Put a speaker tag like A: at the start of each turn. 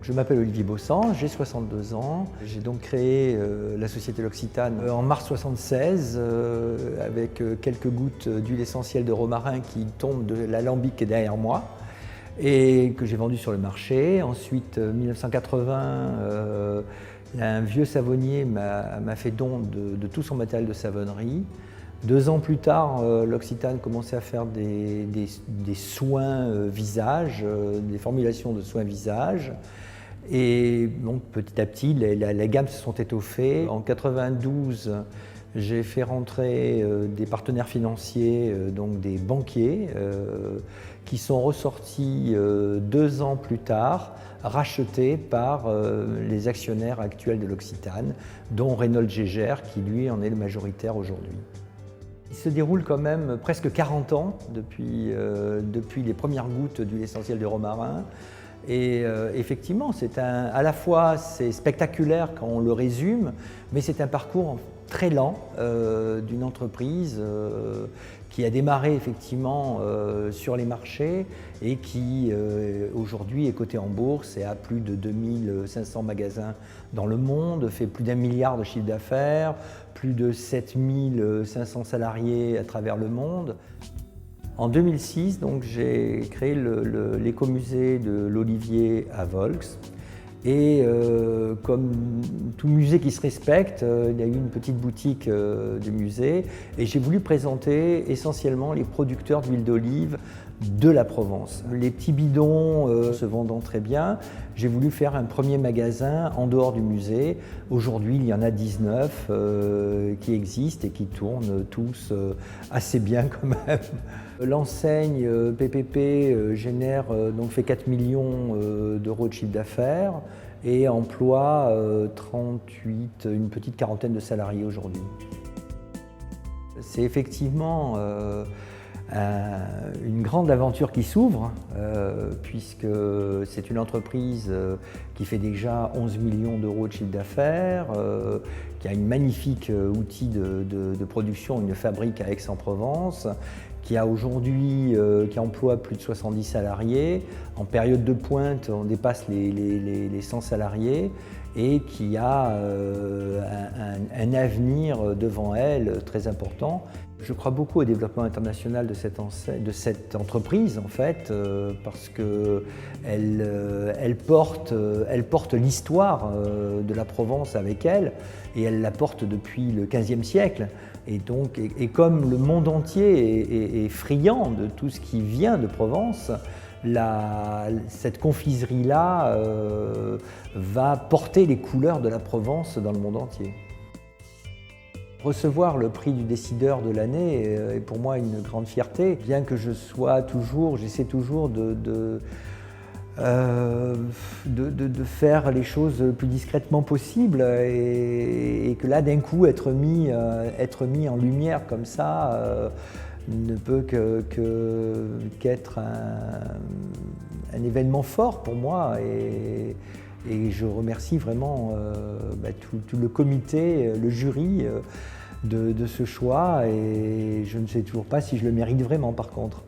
A: Je m'appelle Olivier Bossan, j'ai 62 ans. J'ai donc créé la société L'Occitane en mars 1976 avec quelques gouttes d'huile essentielle de romarin qui tombent de l'alambic qui est derrière moi et que j'ai vendu sur le marché. Ensuite, 1980, un vieux savonnier m'a fait don de tout son matériel de savonnerie. 2 ans plus tard, L'Occitane commençait à faire des soins visage, des formulations de soins visage. Et donc petit à petit, les gammes se sont étoffées. En 92, j'ai fait rentrer des partenaires financiers, donc des banquiers, qui sont ressortis 2 ans plus tard, rachetés par les actionnaires actuels de L'Occitane, dont Reynolds Gégère, qui lui en est le majoritaire aujourd'hui. Il se déroule quand même presque 40 ans depuis les premières gouttes d'huile essentielle de romarin. Et effectivement, à la fois c'est spectaculaire quand on le résume, mais c'est un parcours très lent d'une entreprise qui a démarré effectivement sur les marchés et qui aujourd'hui est cotée en bourse et a plus de 2500 magasins dans le monde, fait plus d'1 milliard de chiffre d'affaires, plus de 7500 salariés à travers le monde. En 2006, j'ai créé l'écomusée de l'Olivier à Volx. Et comme tout musée qui se respecte, il y a eu une petite boutique du musée et j'ai voulu présenter essentiellement les producteurs d'huile d'olive de la Provence. Les petits bidons se vendant très bien, j'ai voulu faire un premier magasin en dehors du musée. Aujourd'hui, il y en a 19 qui existent et qui tournent tous assez bien quand même. L'enseigne PPP fait 4 millions d'euros de chiffre d'affaires et emploie une petite quarantaine de salariés aujourd'hui. C'est effectivement une grande aventure qui s'ouvre puisque c'est une entreprise qui fait déjà 11 millions d'euros de chiffre d'affaires, qui a une magnifique outil de production, une fabrique à Aix-en-Provence, qui emploie plus de 70 salariés. En période de pointe, on dépasse les 100 salariés et qui a un avenir devant elle très important. Je crois beaucoup au développement international de cette entreprise, en fait, parce qu'elle porte l'histoire de la Provence avec elle, et elle la porte depuis le XVe siècle. Et comme le monde entier est friand de tout ce qui vient de Provence, cette confiserie-là va porter les couleurs de la Provence dans le monde entier. Recevoir le prix du décideur de l'année est pour moi une grande fierté, bien que j'essaie toujours de faire les choses le plus discrètement possible et que là d'un coup être mis en lumière comme ça ne peut qu'être un événement fort pour moi et je remercie vraiment tout le comité, le jury de ce choix et je ne sais toujours pas si je le mérite vraiment par contre.